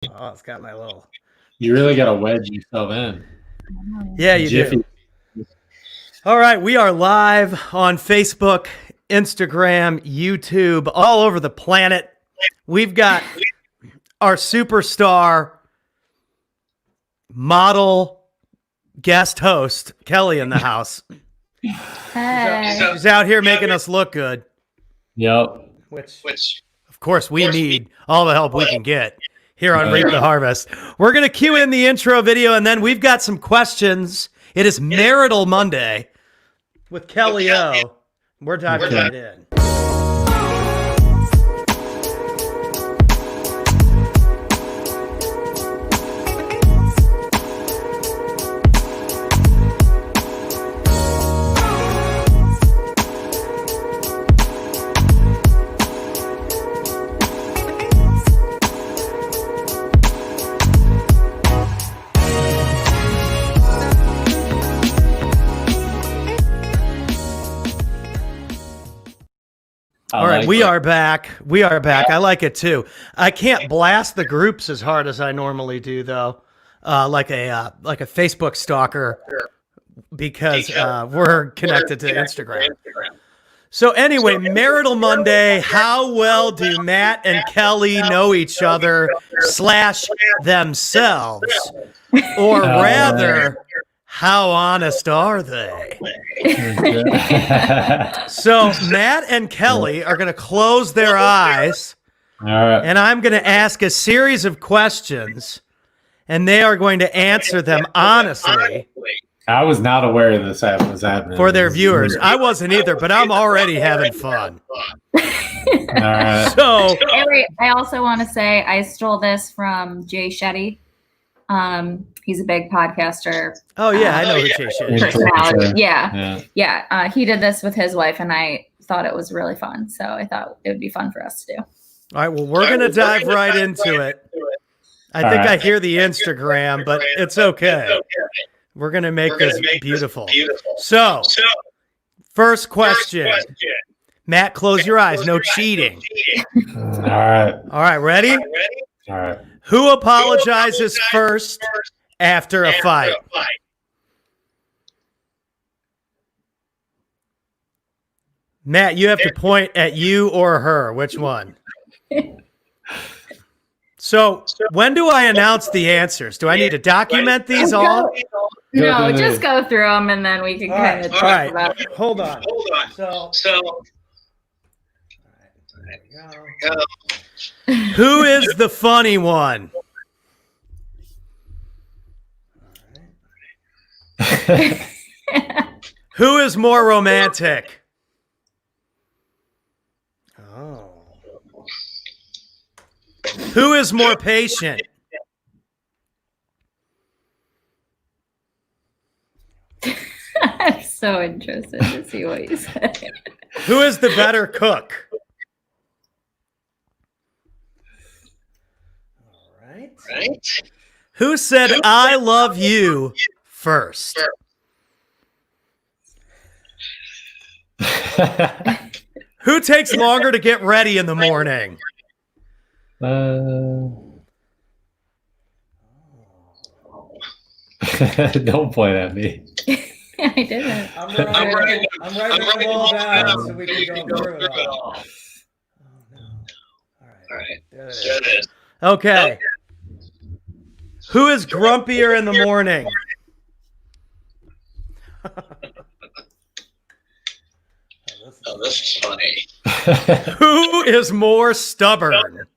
Oh, it's got my little. You really got to wedge yourself in. Yeah, you Jiffy. do. All right, we are live on Facebook, Instagram, YouTube, all over the planet. We've got our superstar model guest host, Kelly, in the house. Hey. She's out here making us look good. Yep. Which of course, we need all the help we can get here on Reap the Harvest. We're going to cue in the intro video, and then we've got some questions. It is Marital Monday with Kelly O. We're diving right in. All right, we are back. We are back. I like it too. I can't blast the groups as hard as I normally do, though, like a Facebook stalker, because we're connected to Instagram. So anyway, Marital Monday. How well do Matt and Kelly know each other / themselves, or rather, how honest are they? So Matt and Kelly are going to close their eyes, and I'm going to ask a series of questions, and they are going to answer them honestly. I was not aware this was happening. For their viewers. I wasn't either, but I'm already having fun. All right. So, Hey, wait, I also want to say I stole this from Jay Shetty. He's a big podcaster. oh yeah, I know who Jay Shetty is. Personality. Yeah. He did this with his wife, and I thought it was really fun. So I thought it would be fun for us to do. All right, well, we're going to dive right into it. I think I hear the Instagram, but it's okay. We're going to make this beautiful. So, first question. Matt, close your eyes. No cheating. All right. All right, ready? All right. Who apologizes first after a fight? Matt, you have to point at you or her. Which one? So, when do I announce the answers? Do I need to document these all? No, just go through them, and then we can kind of talk about it. Hold on. So who is the funny one? Who is more romantic? Oh. Who is more patient? I'm so interested to see what you say. Who is the better cook? All right. Who said I love you first? Who takes longer to get ready in the morning? Don't point at me. I didn't. I'm writing them all down so we can go through it all. Oh, no. All right. There it is. Okay. Who is grumpier in the morning? Oh, this is funny. Who is more stubborn?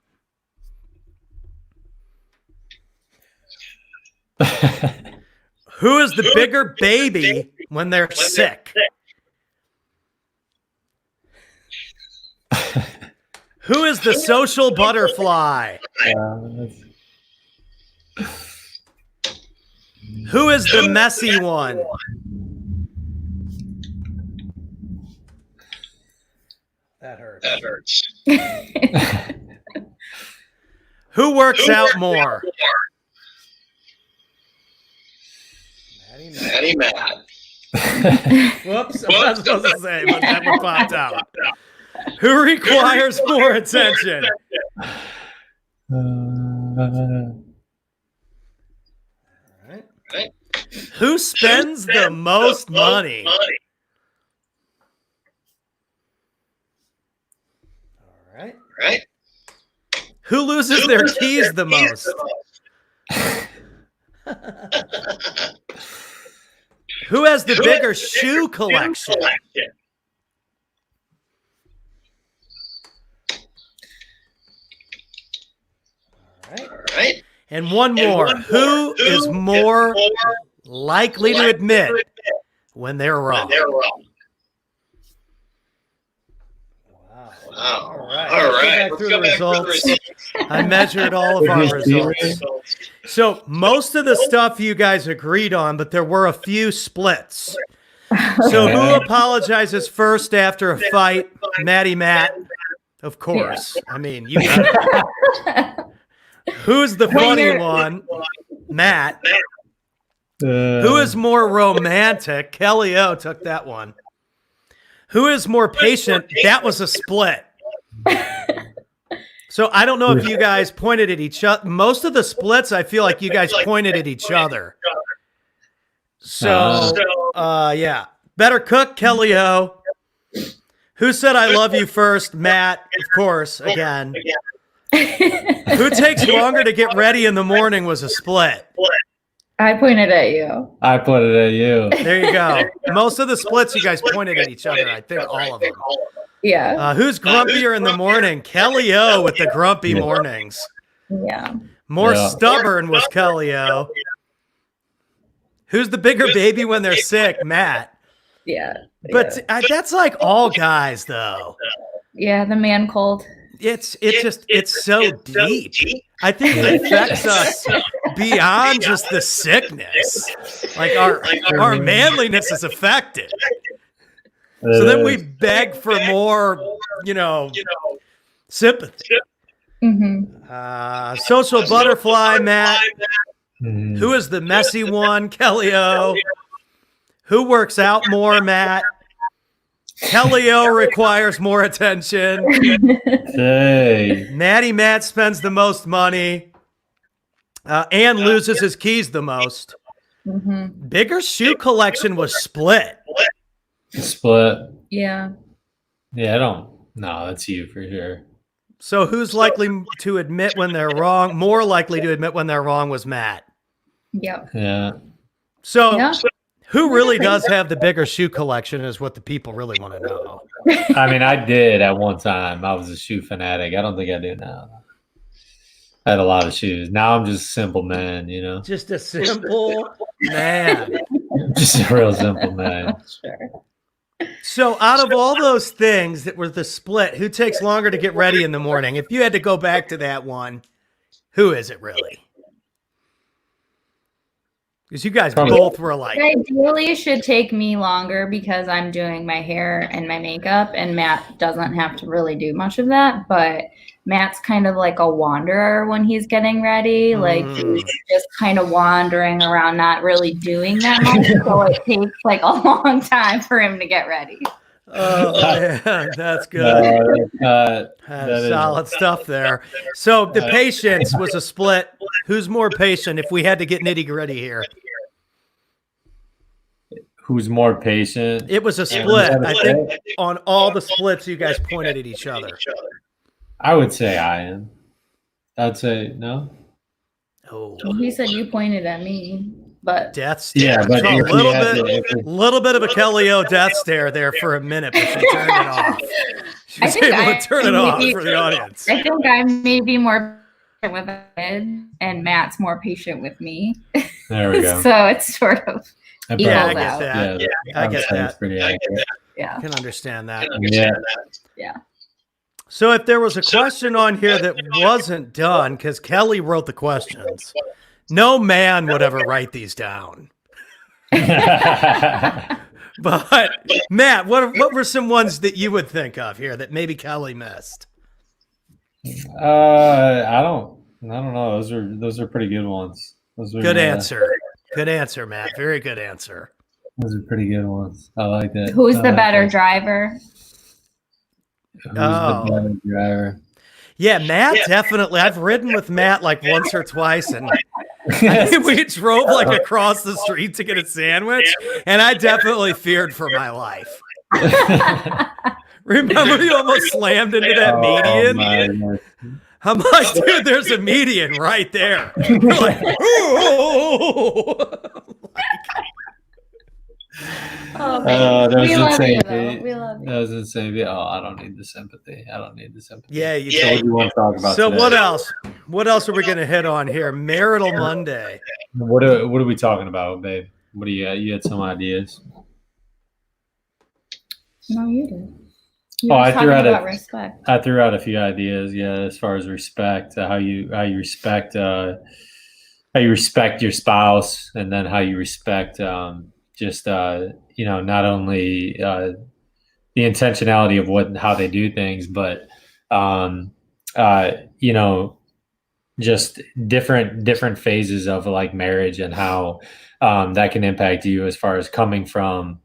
Who is the bigger baby when they're sick? Who is the social butterfly? Who is the messy one? That hurts. Who works out more? Maddie Matt. Whoops, I was supposed to say, but that one popped out. Who requires more attention? Right. Right. Who spends the most money? All right. Right. Who loses their keys the most? Who has the bigger shoe collection? All Right. And one more. Who is more likely to admit when they're wrong? Wow. Wow. All right. All Let's go right. back Let's through go the back through the results. results. I measured all of our results. So most of the stuff you guys agreed on, but there were a few splits. So who apologizes first after a fight? Matt, of course. I mean, you got it. Who's the funny one? Matt. Who is more romantic? Kelly O took that one. Who is more patient? That was a split. So I don't know if you guys pointed at each other. Most of the splits, I feel like you guys pointed at each other. So, yeah. Better cook, Kelly O. Who said I love you first? Matt, of course, again. Who takes longer to get ready in the morning was a split. I pointed at you. I put it at you. There you go. Most of the splits, you guys pointed at each other. I think all of them. Yeah. Who's grumpier in the morning? Kelly O with the grumpy mornings. Yeah. More stubborn was Kelly O. Who's the bigger baby when they're sick? Matt. Yeah. But that's like all guys, though. Yeah, the man cold. It's so deep. I think it affects us beyond just the sickness. Like our manliness is affected. So then we beg for more, sympathy. Mm-hmm. Social butterfly, Matt. Mhm. Who is the messy one? Kelly O. Who works out more, Matt? Kelly O requires more attention. Hey. Matt spends the most money. And loses his keys the most. Mm-hmm. Bigger shoe collection was split. Split. Yeah. Yeah, no, that's you for sure. So who's likely to admit when they're wrong? More likely to admit when they're wrong was Matt. Yep. Yeah. So Yeah. who really does have the bigger shoe collection is what the people really want to know. I mean, I did at one time. I was a shoe fanatic. I don't think I do now. I had a lot of shoes. Now I'm just a simple man, Just a simple man. Just a real simple man. Sure. So out of all those things that were the split, who takes longer to get ready in the morning? If you had to go back to that one, who is it really? Because you guys both were like, Ideally, it should take me longer because I'm doing my hair and my makeup, and Matt doesn't have to really do much of that. But Matt's kind of like a wanderer when he's getting ready. Like he's just kind of wandering around, not really doing that much. So it takes like a long time for him to get ready. oh, yeah, that's good. That Solid stuff there. So the patience was a split. Who's more patient if we had to get nitty gritty here? Who's more patient? It was a split. I think on all the splits, you guys pointed at each other. I would say I am. I'd say no. Oh, He said you pointed at me, but death stare. Yeah, but So if little bit of a Kelly O death stare there for a minute, but she turned it off. She was able to turn it off for the audience. I think I'm maybe more patient with a kid, and Matt's more patient with me. There we go. So it's sort of Yeah, I equals get out. that. I would get say it's that. pretty accurate. Yeah. I can understand that. Yeah. So if there was a question on here that wasn't done, because Kelly wrote the questions, no man would ever write these down. But Matt, what were some ones that you would think of here that maybe Kelly missed? I don't know. Those are pretty good ones. Good answer. Good answer, Matt. Very good answer. Those are pretty good ones. I like that. Who's I the like better that. driver? Who's the better driver? Yeah, Matt, definitely. I've ridden with Matt like once or twice, and we drove like across the street to get a sandwich, and I definitely feared for my life. Remember you almost slammed into that median? My goodness. I'm like, dude, there's a median right there. You're like, Oh, man. That was We love you, insane. though. We love you. That was insane. Oh, I don't need the sympathy. yeah, you So what do you want to talk about So today? what else? What else are we going to hit on here? Marital Monday. What are we talking about, babe? What do you had some ideas? No, you did. You Oh, were I talking threw out about respect. I threw out a few ideas, yeah, as far as respect, how you respect your spouse, and then how you respect just not only the intentionality of how they do things, but just different phases of like marriage and how that can impact you as far as coming from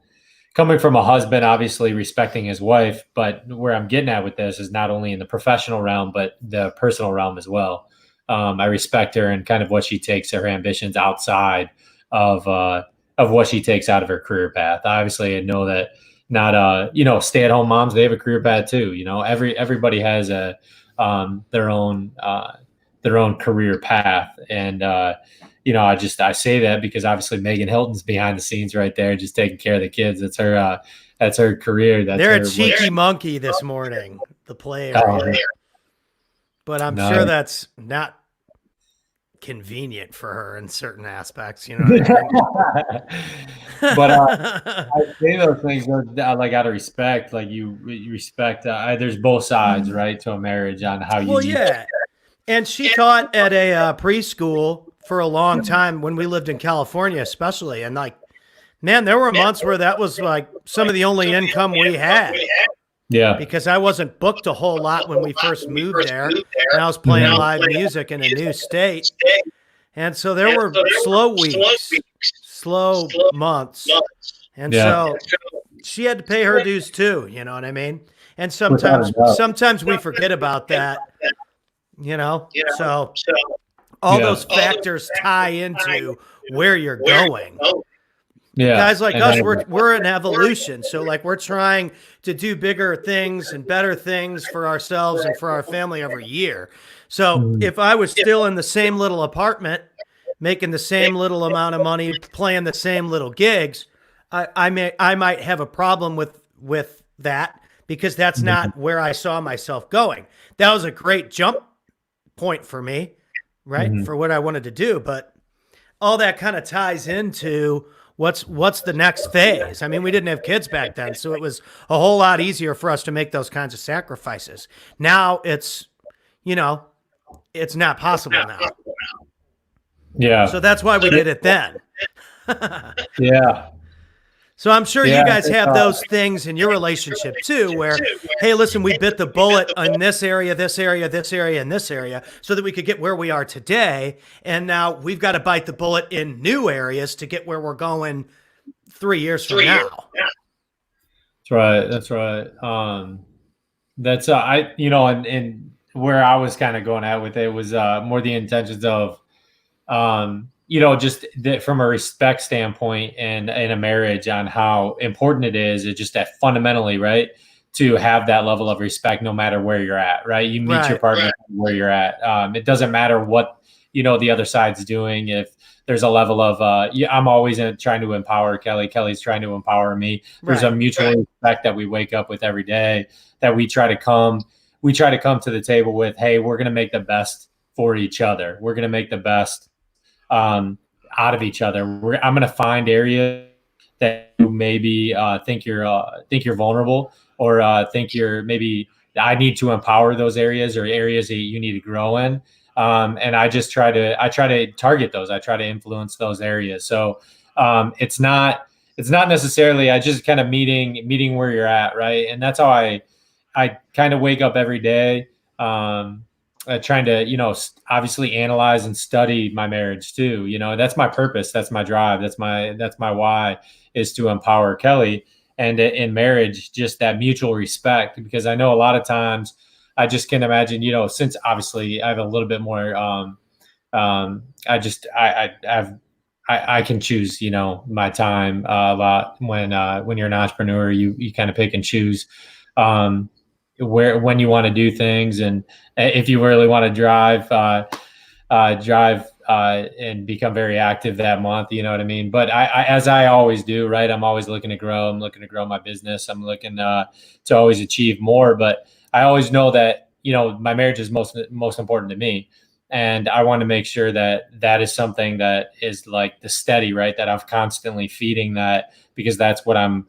a husband, obviously respecting his wife, but where I'm getting at with this is not only in the professional realm, but the personal realm as well. I respect her and kind of what she takes, her ambitions outside of what she takes out of her career path. Obviously, I know that not stay-at-home moms, they have a career path too. Everybody has their own career path, and I say that because obviously Megan Hilton's behind the scenes right there, just taking care of the kids. That's her career. They're a cheeky monkey this morning, the play area. But I'm sure that's not convenient for her in certain aspects, you know what I mean? But I say those things like out of respect, like you respect. There's both sides, right, to a marriage on how you. Well, yeah. And she taught at a preschool for a long time when we lived in California, especially. And like, man, there were months where that was like some of the only income we had. Yeah. Because I wasn't booked a whole lot when we first moved there. And I was playing live music in a new state. And so there were slow weeks, slow months. And so she had to pay her dues too, you know what I mean? And sometimes we forget about that, so all those factors tie into where you're going. Yeah. Guys like us, we're in evolution. So like we're trying to do bigger things and better things for ourselves and for our family every year. So if I was still in the same little apartment, making the same little amount of money, playing the same little gigs, I might have a problem with that because that's not where I saw myself going. That was a great jump point for me, right? For what I wanted to do. But all that kind of ties into what's the next phase? I mean, we didn't have kids back then, so it was a whole lot easier for us to make those kinds of sacrifices. Now it's not possible now. Yeah. So that's why we did it then. Yeah. So I'm sure you guys have those things in your relationship too, where, hey, listen, we bit the bullet on this area, this area, this area, and this area so that we could get where we are today. And now we've got to bite the bullet in new areas to get where we're going 3 years from now. That's right. That's and where I was kind of going at with it was more the intentions of just from a respect standpoint and in a marriage on how important it is just that fundamentally, right, to have that level of respect no matter where you're at, right? You meet your partner where you're at. It doesn't matter what, the other side's doing. If there's a level of, I'm always trying to empower Kelly. Kelly's trying to empower me. There's a mutual respect that we wake up with every day that we try to come to the table with, hey, we're going to make the best for each other. We're going to make the best out of each other. I'm going to find areas that you maybe think you're vulnerable or think you're maybe I need to empower those areas or areas that you need to grow in. And I try to target those. I try to influence those areas. So it's not necessarily I just kind of meeting where you're at, right? And that's how I kind of wake up every day. Trying to, obviously analyze and study my marriage too. That's my purpose. That's my drive. That's my why, is to empower Kelly. And in marriage, just that mutual respect, because I know a lot of times I just can imagine, since obviously I have a little bit more, I can choose, my time a lot. When you're an entrepreneur, you kind of pick and choose when you want to do things, and if you really want to drive and become very active that month, you know what I mean? But as I always do, right? I'm always looking to grow. I'm looking to grow my business. I'm looking to always achieve more. But I always know that, my marriage is most important to me. And I want to make sure that is something that is like the steady, right? That I'm constantly feeding that, because that's where I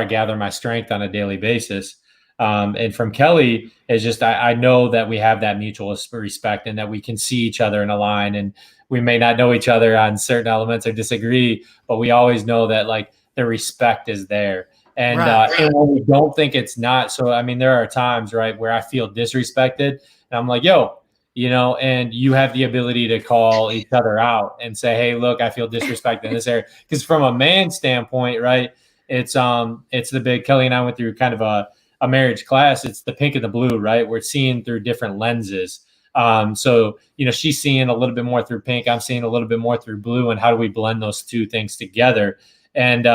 gather my strength on a daily basis. And from Kelly is just, I know that we have that mutual respect and that we can see each other in a line, and we may not know each other on certain elements or disagree, but we always know that like the respect is there. And, and when we don't think it's not. So, I mean, there are times, right, where I feel disrespected and I'm like, yo, and you have the ability to call each other out and say, hey, look, I feel disrespected in this area. Because from a man standpoint, right, it's the big, Kelly and I went through kind of a marriage class. It's the pink and the blue, right? We're seeing through different lenses. So, she's seeing a little bit more through pink. I'm seeing a little bit more through blue. And how do we blend those two things together? And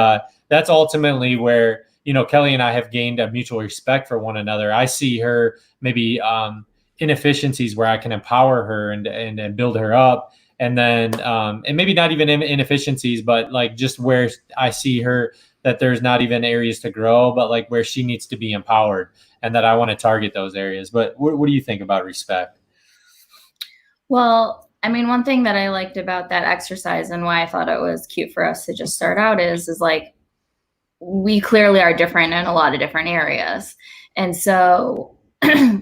that's ultimately where, Kelly and I have gained a mutual respect for one another. I see her maybe inefficiencies where I can empower her and build her up. And then, and maybe not even inefficiencies, but like just where I see her that there's not even areas to grow, but like where she needs to be empowered, and that I want to target those areas. But what do you think about respect? Well, I mean, one thing that I liked about that exercise and why I thought it was cute for us to just start out is like, we clearly are different in a lot of different areas. And so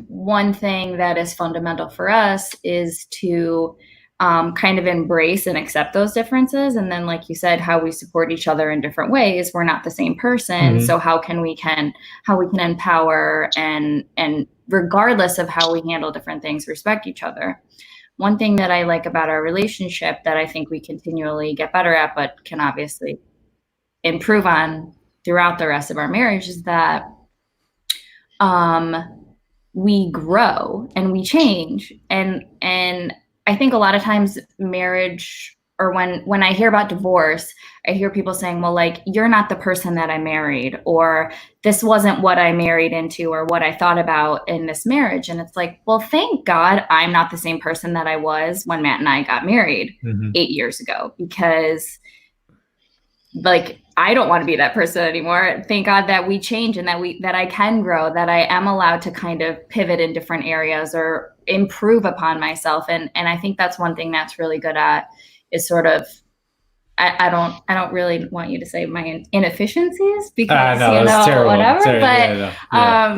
one thing that is fundamental for us is to kind of embrace and accept those differences. And then, like you said, how we support each other in different ways. We're not the same person. Mm-hmm. So how we can empower and regardless of how we handle different things, respect each other. One thing that I like about our relationship that I think we continually get better at, but can obviously improve on throughout the rest of our marriage, is that we grow and we change. And I think a lot of times marriage, or when I hear about divorce, I hear people saying, well, like, you're not the person that I married, or this wasn't what I married into, or what I thought about in this marriage. And it's like, well, thank God I'm not the same person that I was when Matt and I got married 8 years ago, because like, I don't want to be that person anymore. Thank God that we change and that I can grow, that I am allowed to kind of pivot in different areas or improve upon myself. And I think that's one thing that's really good at is sort of, I don't really want you to say my inefficiencies, because terrible, whatever,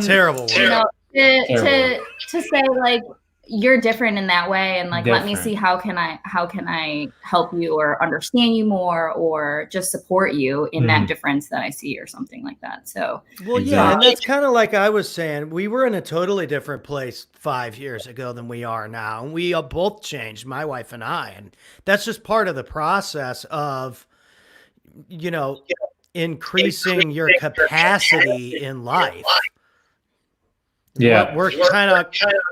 terrible. To say like, you're different in that way, and like, let me see how can I help you or understand you more, or just support you in that difference that I see, or something like that. So, well, yeah, and that's kind of like I was saying, we were in a totally different place 5 years ago than we are now, and we both changed, my wife and I, and that's just part of the process of, increasing your capacity in life. Yeah, we're kind of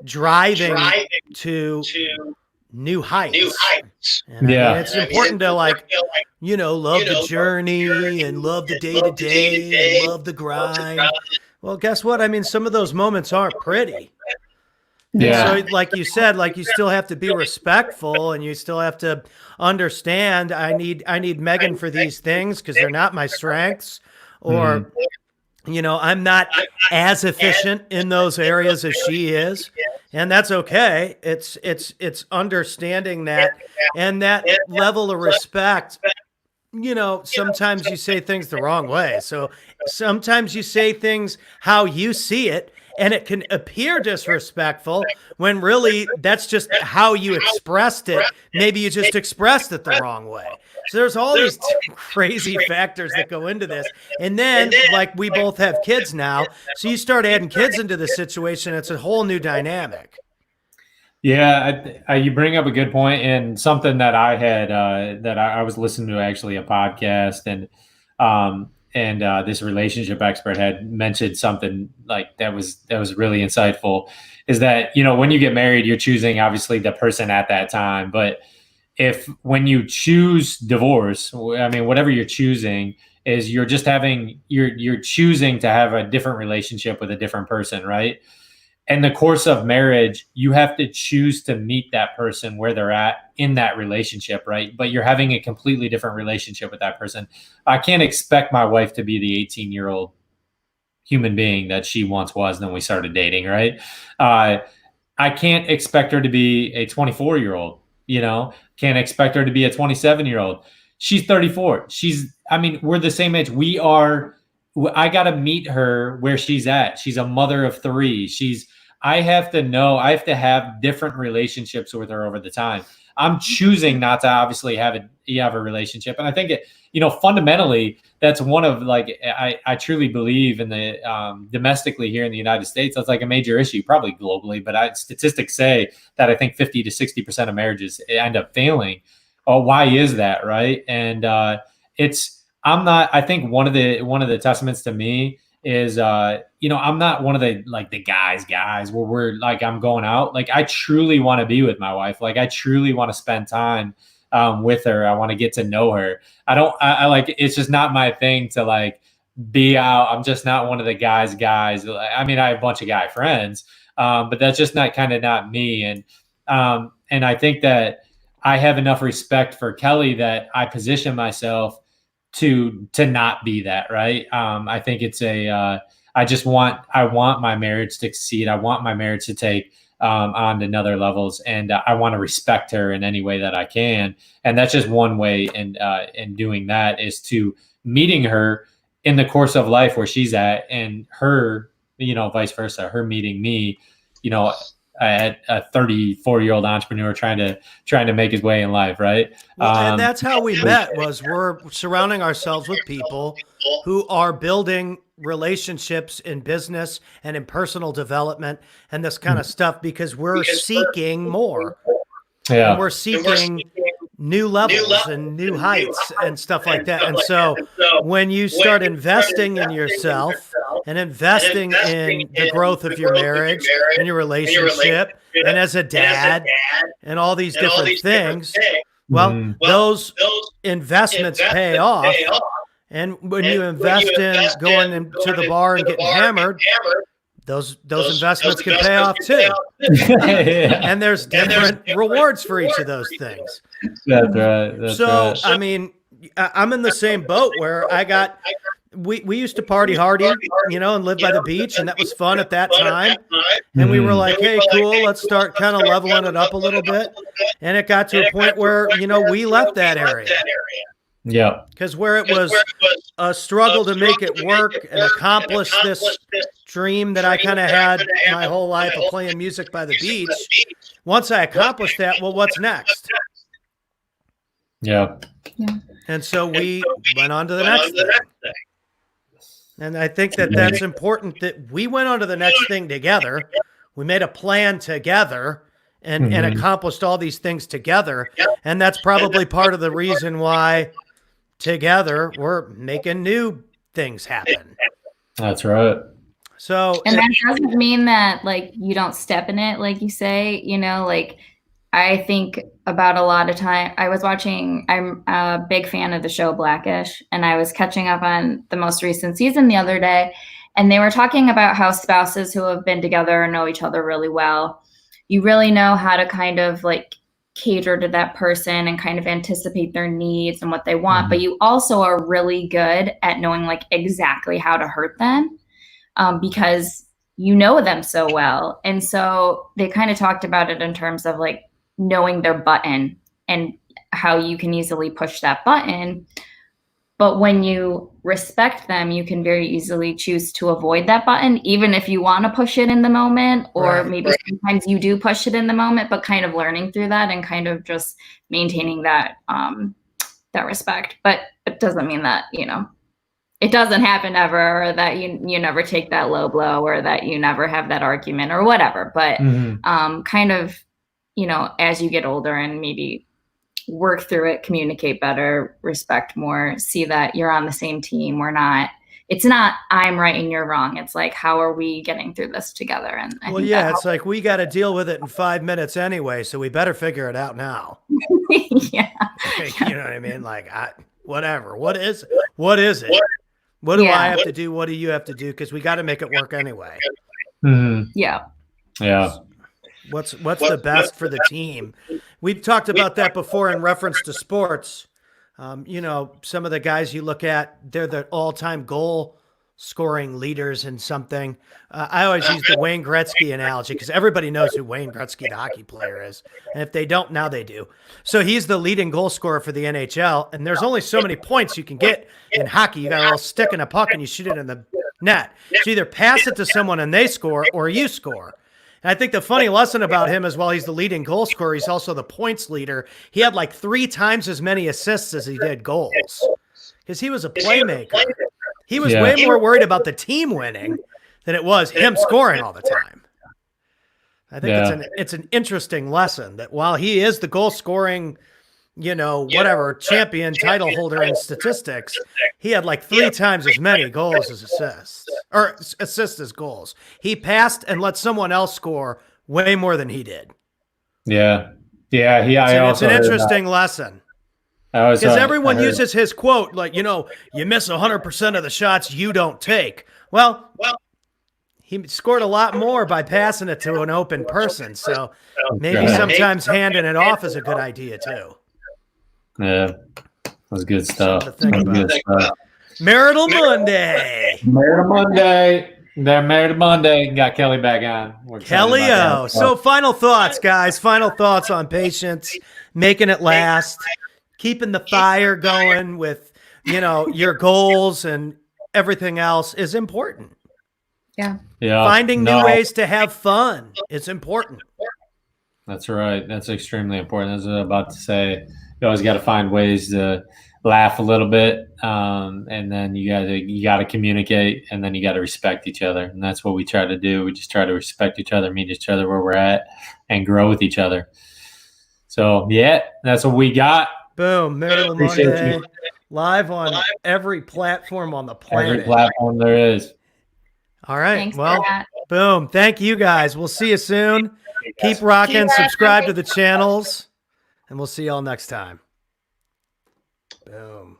driving to new heights. And I mean, it's important to love the journey and love the day to day and love the grind. Well, guess what? I mean, some of those moments aren't pretty. Yeah. So like you said, like, you still have to be respectful, and you still have to understand I need Megan for these things because they're not my strengths, or I'm not as efficient in those areas as she is, and that's okay. It's understanding that, and that level of respect. Sometimes you say things the wrong way. So sometimes you say things how you see it, and it can appear disrespectful when really that's just how you expressed it. Maybe you just expressed it the wrong way. So there's all these crazy factors that go into this. And then, like, we both have kids now, so you start adding kids into the situation, it's a whole new dynamic. Yeah, you bring up a good point, and something that I had that I was listening to, actually, a podcast, and this relationship expert had mentioned something like that was really insightful, is that, you know, when you get married, you're choosing obviously the person at that time. But when you choose divorce, I mean, whatever you're choosing is you're choosing to have a different relationship with a different person, right? In the course of marriage, you have to choose to meet that person where they're at in that relationship, right? But you're having a completely different relationship with that person. I can't expect my wife to be the 18-year-old human being that she once was when we started dating, right? I can't expect her to be a 24-year-old, you know, can't expect her to be a 27-year-old. She's 34. We're the same age. I got to meet her where she's at. She's a mother of 3. I have to have different relationships with her over the time. I'm choosing not to obviously have a relationship. And I think fundamentally that's one of, like, I truly believe in the domestically here in the United States, that's like a major issue, probably globally, but statistics say that I think 50 to 60% of marriages end up failing. Oh, why is that? Right. And I think one of the testaments to me is, I'm not one of the guys where we're like, I'm going out. Like, I truly want to be with my wife. Like, I truly want to spend time with her. I want to get to know her. It's just not my thing to like be out. I'm just not one of the guys. I mean, I have a bunch of guy friends, but that's just not me. And I think that I have enough respect for Kelly that I position myself to not be that, right? I think it's I want my marriage to succeed. I want my marriage to take on to another levels, and I want to respect her in any way that I can. And that's just one way in doing that, is to meeting her in the course of life where she's at, and her, vice versa, her meeting me, at a 34-year-old entrepreneur trying to make his way in life, right? Well, and that's how we met. We're surrounding ourselves with people who are building relationships in business and in personal development and this kind of stuff, because we're seeking more. Yeah, and we're seeking new levels and new heights and stuff like that. And so when you start investing in yourself and investing in the growth of your marriage and your relationship and as a dad and all these different things, well, those investments pay off. And when you invest in going into the bar and getting hammered, those investments can pay off too. And there's different rewards for each of those things. That's right. So, I mean, I'm in the same boat where we used to party hardy, and live by the beach, and that was fun at that time. And we were like, hey, cool, let's start kind of leveling it up a little bit. And it got to a point where, we left that area. Yeah. Because where it was a struggle to make it work and accomplish this dream that I kind of had my whole life of playing music by the beach, once I accomplished that, well, what's next? Yeah. And so we went on to the next thing. And I think that that's important, that we went on to the next thing together. We made a plan together and accomplished all these things together. And that's probably part of the reason why together we're making new things happen. That's right. So, and that doesn't mean that like you don't step in it, like you say, like I think about a lot of time. I'm a big fan of the show Blackish, and I was catching up on the most recent season the other day, and they were talking about how spouses who have been together know each other really well. You really know how to kind of like cater to that person and kind of anticipate their needs and what they want, but you also are really good at knowing like exactly how to hurt them, because you know them so well. And so they kind of talked about it in terms of like knowing their button and how you can easily push that button. But when you respect them, you can very easily choose to avoid that button, even if you want to push it in the moment, or maybe sometimes you do push it in the moment, but kind of learning through that and kind of just maintaining that that respect. But it doesn't mean that, it doesn't happen ever, or that you never take that low blow, or that you never have that argument or whatever. But kind of, as you get older and maybe work through it, communicate better, respect more, see that you're on the same team. It's not I'm right and you're wrong. It's like, how are we getting through this together? And I think it's like we got to deal with it in 5 minutes anyway, so we better figure it out now. Yeah. You know what I mean? Like, whatever. What is it? What do I have to do? What do you have to do? Because we got to make it work anyway. Mm-hmm. Yeah. Yeah. What's the best for the team? We've talked about that before in reference to sports. Some of the guys you look at, they're the all-time goal scoring leaders in something. I always use the Wayne Gretzky analogy because everybody knows who Wayne Gretzky, the hockey player, is. And if they don't, now they do. So he's the leading goal scorer for the NHL, and there's only so many points you can get in hockey. You got a little stick in a puck and you shoot it in the net. So either pass it to someone and they score, or you score. And I think the funny lesson about him is while he's the leading goal scorer, he's also the points leader. He had like 3 times as many assists as he did goals because he was a playmaker. He was way more worried about the team winning than it was him scoring all the time. I think it's an interesting lesson that while he is the goal scoring, champion title holder in statistics, he had like 3 times as many goals as assists, or assists as goals. He passed and let someone else score way more than he did. Yeah. It's an interesting lesson. Because everyone uses his quote, like, you miss 100% of the shots you don't take. Well, he scored a lot more by passing it to an open person. So maybe sometimes handing it off is a good idea too. Yeah, that's good stuff. Marital Monday. Marital Monday. Got Kelly back on. Kelly-O. So final thoughts, guys. Final thoughts on patience, making it last, keeping the fire going with, your goals and everything else is important. Yeah. Finding new ways to have fun is important. That's right. That's extremely important. As I was about to say, you always got to find ways to laugh a little bit, and then you got to communicate, and then you got to respect each other, and that's what we try to do. We just try to respect each other, meet each other where we're at, and grow with each other. So that's what we got. Boom, Marital Monday, live on every platform on the planet. Every platform there is. All right. Thanks, well, Matt. Boom. Thank you guys. We'll see you soon. Keep rocking. Subscribe to the channels, and we'll see y'all next time. Boom.